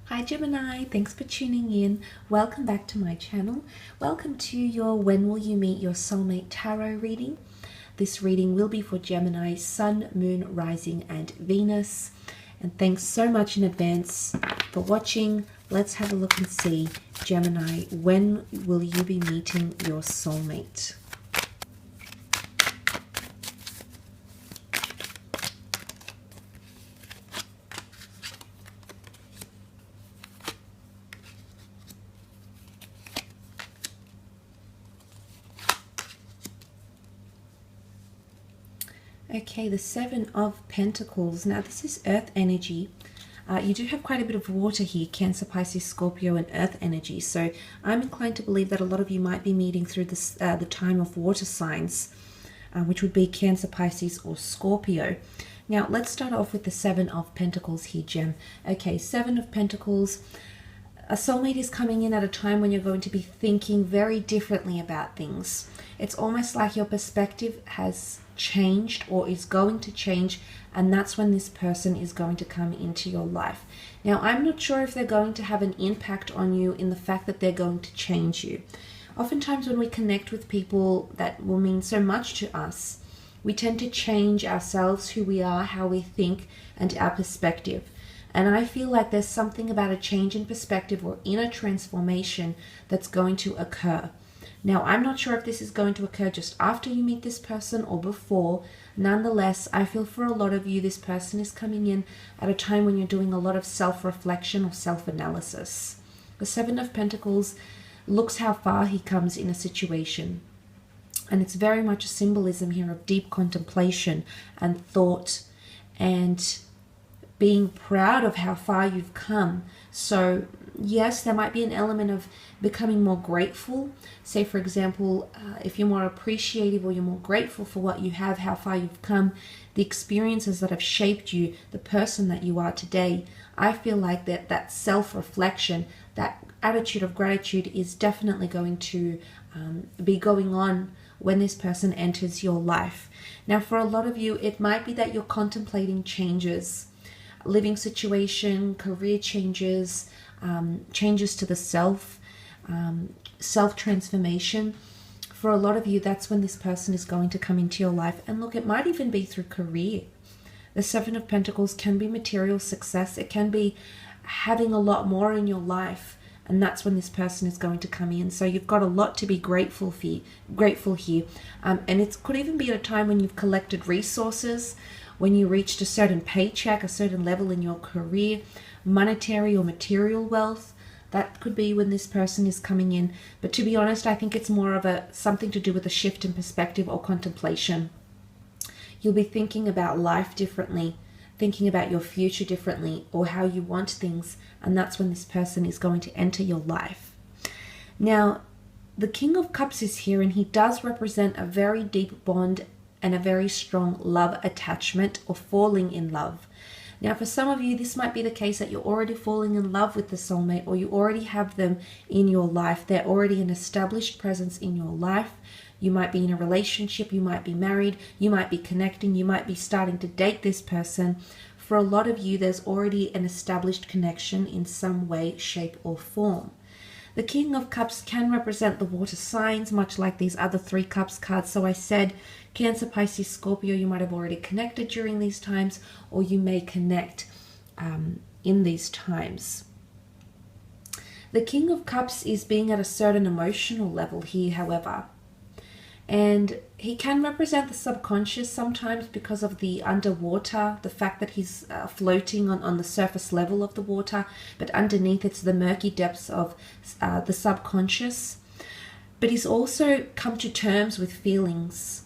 Hi Gemini, thanks for tuning in. Welcome back to my channel. Welcome to your When Will You Meet Your Soulmate Tarot reading. This reading will be for Gemini, Sun, Moon, Rising and Venus. And thanks so much in advance for watching. Let's have a look and see, Gemini, when will you be meeting your soulmate? Okay, the Seven of Pentacles. Now, this is Earth energy. You do have quite a bit of water here, Cancer, Pisces, Scorpio, and Earth energy. So I'm inclined to believe that a lot of you might be meeting through this, the time of water signs, which would be Cancer, Pisces, or Scorpio. Now, let's start off with the Seven of Pentacles here, Gem. Okay, Seven of Pentacles. A soulmate is coming in at a time when you're going to be thinking very differently about things. It's almost like your perspective has changed or is going to change, and that's when this person is going to come into your life. Now, I'm not sure if they're going to have an impact on you in the fact that they're going to change you. Oftentimes when we connect with people that will mean so much to us, we tend to change ourselves, who we are, how we think, and our perspective. And I feel like there's something about a change in perspective or inner transformation that's going to occur. Now, I'm not sure if this is going to occur just after you meet this person or before. Nonetheless, I feel for a lot of you, this person is coming in at a time when you're doing a lot of self-reflection or self-analysis. The Seven of Pentacles looks how far he comes in a situation. And it's very much a symbolism here of deep contemplation and thought and being proud of how far you've come. So yes, there might be an element of becoming more grateful. Say, for example, if you're more appreciative or you're more grateful for what you have, how far you've come, the experiences that have shaped you, the person that you are today. I feel like that self-reflection, that attitude of gratitude is definitely going to be going on when this person enters your life. Now, for a lot of you, it might be that you're contemplating changes, living situation, career changes, changes to the self-transformation. For a lot of you, that's when this person is going to come into your life. And look, it might even be through career. The Seven of Pentacles can be material success. It can be having a lot more in your life. And that's when this person is going to come in. So you've got a lot to be grateful here. And it could even be at a time when you've collected resources, when you reached a certain paycheck, a certain level in your career, monetary or material wealth. That could be when this person is coming in. But to be honest, I think it's more of something to do with a shift in perspective or contemplation. You'll be thinking about life differently, thinking about your future differently, or how you want things. And that's when this person is going to enter your life. Now, the King of Cups is here, and he does represent a very deep bond and a very strong love attachment or falling in love. Now, for some of you, this might be the case that you're already falling in love with the soulmate, or you already have them in your life. They're already an established presence in your life. You might be in a relationship, you might be married, you might be connecting, you might be starting to date this person. For a lot of you, there's already an established connection in some way, shape, or form. The King of Cups can represent the water signs, much like these other Three Cups cards. So I said Cancer, Pisces, Scorpio, you might have already connected during these times, or you may connect in these times. The King of Cups is being at a certain emotional level here, however. And he can represent the subconscious sometimes because of the underwater, the fact that he's floating on the surface level of the water, but underneath it's the murky depths of the subconscious. But he's also come to terms with feelings.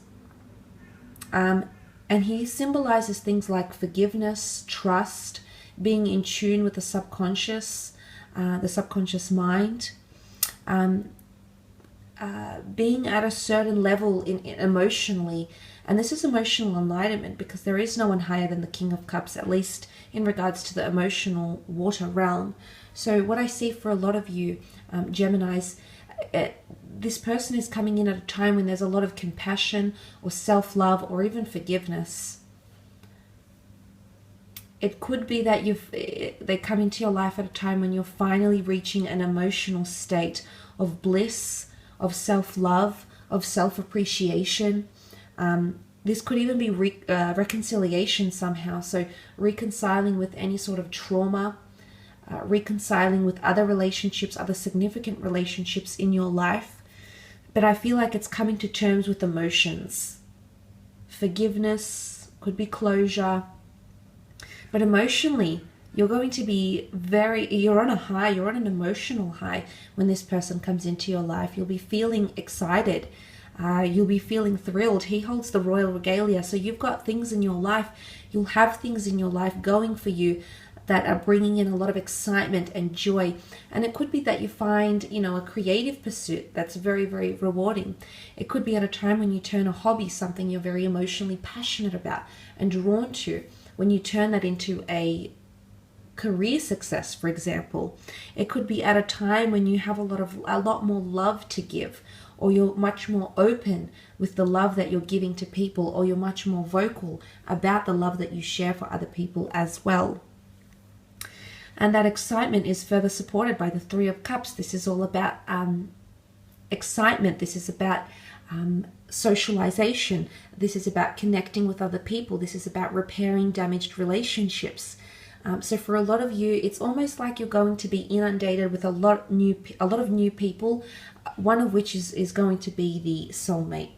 And he symbolizes things like forgiveness, trust, being in tune with the subconscious mind. Being at a certain level in emotionally, and this is emotional enlightenment because there is no one higher than the King of Cups, at least in regards to the emotional water realm. So what I see for a lot of you, Geminis, this person is coming in at a time when there's a lot of compassion or self-love or even forgiveness. It could be that they come into your life at a time when you're finally reaching an emotional state of bliss, of self-love, of self-appreciation. This could even be reconciliation somehow. So reconciling with any sort of trauma, reconciling with other relationships, other significant relationships in your life. But I feel like it's coming to terms with emotions. Forgiveness, could be closure. But emotionally, you're going to be you're on a high, you're on an emotional high when this person comes into your life. You'll be feeling excited. You'll be feeling thrilled. He holds the royal regalia. So you've got things in your life. You'll have things in your life going for you that are bringing in a lot of excitement and joy. And it could be that you find, a creative pursuit that's very, very rewarding. It could be at a time when you turn a hobby, something you're very emotionally passionate about and drawn to, when you turn that into a career success, for example. It could be at a time when you have a lot more love to give, or you're much more open with the love that you're giving to people, or you're much more vocal about the love that you share for other people as well. And that excitement is further supported by the Three of Cups. This is all about excitement. This is about socialization. This is about connecting with other people. This is about repairing damaged relationships. So for a lot of you, it's almost like you're going to be inundated with a lot of new people, one of which is going to be the soulmate.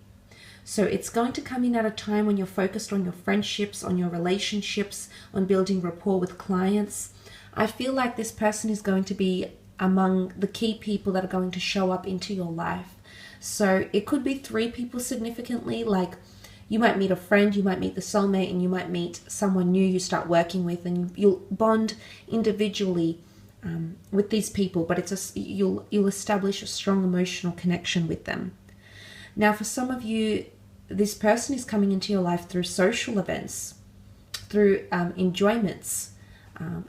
So it's going to come in at a time when you're focused on your friendships, on your relationships, on building rapport with clients. I feel like this person is going to be among the key people that are going to show up into your life. So it could be 3 people significantly, like you might meet a friend, you might meet the soulmate, and you might meet someone new you start working with, and you'll bond individually with these people, but you'll establish a strong emotional connection with them. Now, for some of you, this person is coming into your life through social events, through enjoyments,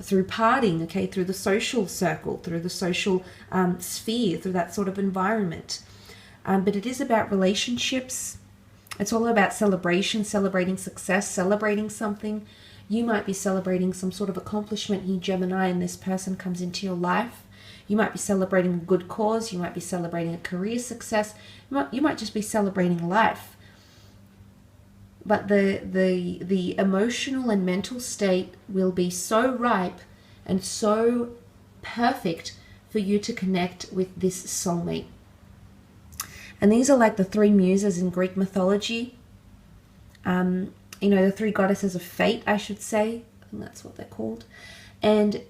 through partying, okay, through the social circle, through the social sphere, through that sort of environment. But it is about relationships. It's all about celebration, celebrating success, celebrating something. You might be celebrating some sort of accomplishment here, Gemini, and this person comes into your life. You might be celebrating a good cause. You might be celebrating a career success. You might just be celebrating life. But the emotional and mental state will be so ripe and so perfect for you to connect with this soulmate. And these are like the 3 muses in Greek mythology. The 3 goddesses of fate, I should say. I think that's what they're called. And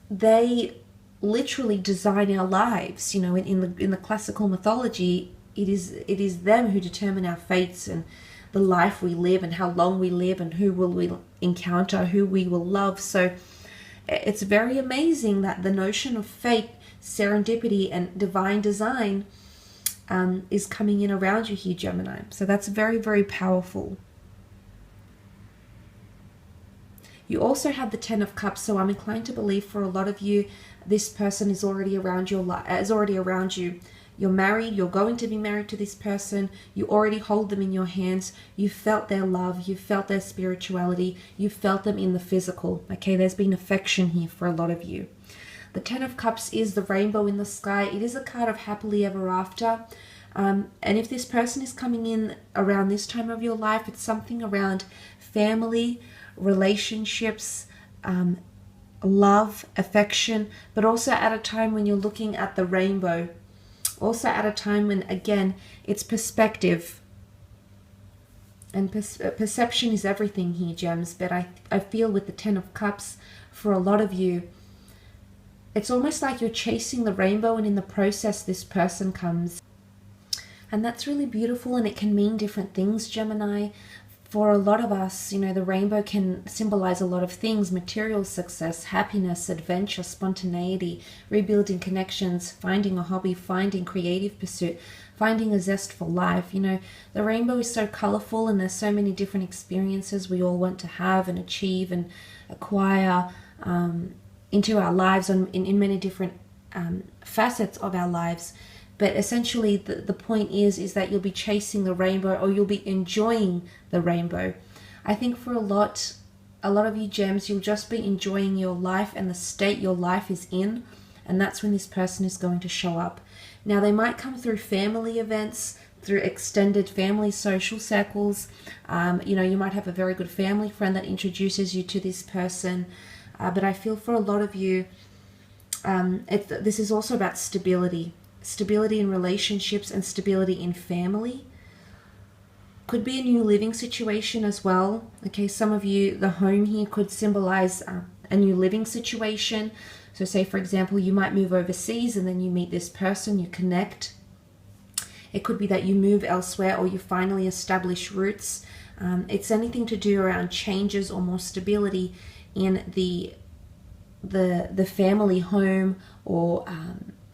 they literally design our lives. In the classical mythology, it is them who determine our fates and the life we live and how long we live and who will we encounter, who we will love. So it's very amazing that the notion of fate, serendipity, and divine design is coming in around you here, Gemini. So that's very, very powerful. You also have the 10 of Cups, so I'm inclined to believe for a lot of you, this person is already around you. You're married, you're going to be married to this person, you already hold them in your hands, you felt their love, you felt their spirituality, you felt them in the physical. Okay, there's been affection here for a lot of you. The 10 of Cups is the rainbow in the sky. It is a card of happily ever after. And if this person is coming in around this time of your life, it's something around family, relationships, love, affection, but also at a time when you're looking at the rainbow. Also at a time when, again, it's perspective. And perception is everything here, Gems. But I feel with the 10 of Cups, for a lot of you, it's almost like you're chasing the rainbow, and in the process, this person comes. And that's really beautiful, and it can mean different things, Gemini. For a lot of us, the rainbow can symbolize a lot of things: material success, happiness, adventure, spontaneity, rebuilding connections, finding a hobby, finding creative pursuit, finding a zest for life. The rainbow is so colorful, and there's so many different experiences we all want to have and achieve and acquire into our lives in many different facets of our lives. But essentially the point is that you'll be chasing the rainbow, or you'll be enjoying the rainbow. I think for a lot a lot of you gems, you'll just be enjoying your life and the state your life is in, and that's when this person is going to show up. Now, they might come through family events, through extended family social circles. You might have a very good family friend that introduces you to this person. But I feel for a lot of you, this is also about stability. Stability in relationships and stability in family. Could be a new living situation as well. Okay, some of you, the home here could symbolize a new living situation. So say, for example, you might move overseas and then you meet this person, you connect. It could be that you move elsewhere or you finally establish roots. It's anything to do around changes or more stability in the family home, or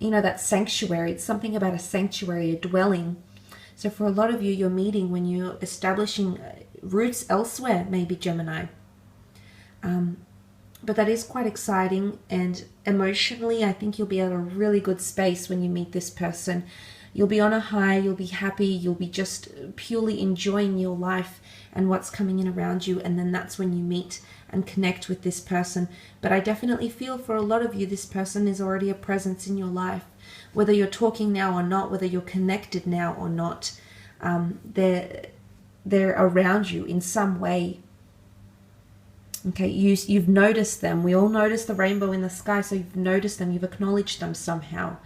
that sanctuary. It's something about a sanctuary, a dwelling. So for a lot of you, you're meeting when you're establishing roots elsewhere, maybe Gemini. But that is quite exciting, and emotionally, I think you'll be at a really good space when you meet this person. You'll be on a high, you'll be happy, you'll be just purely enjoying your life and what's coming in around you, and then that's when you meet and connect with this person. But I definitely feel for a lot of you, this person is already a presence in your life. Whether you're talking now or not, whether you're connected now or not, they're around you in some way. Okay, you've noticed them. We all notice the rainbow in the sky, so you've noticed them, you've acknowledged them somehow.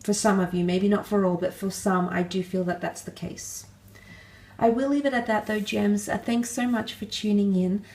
For some of you, maybe not for all, but for some, I do feel that that's the case. I will leave it at that though, gems. Thanks so much for tuning in.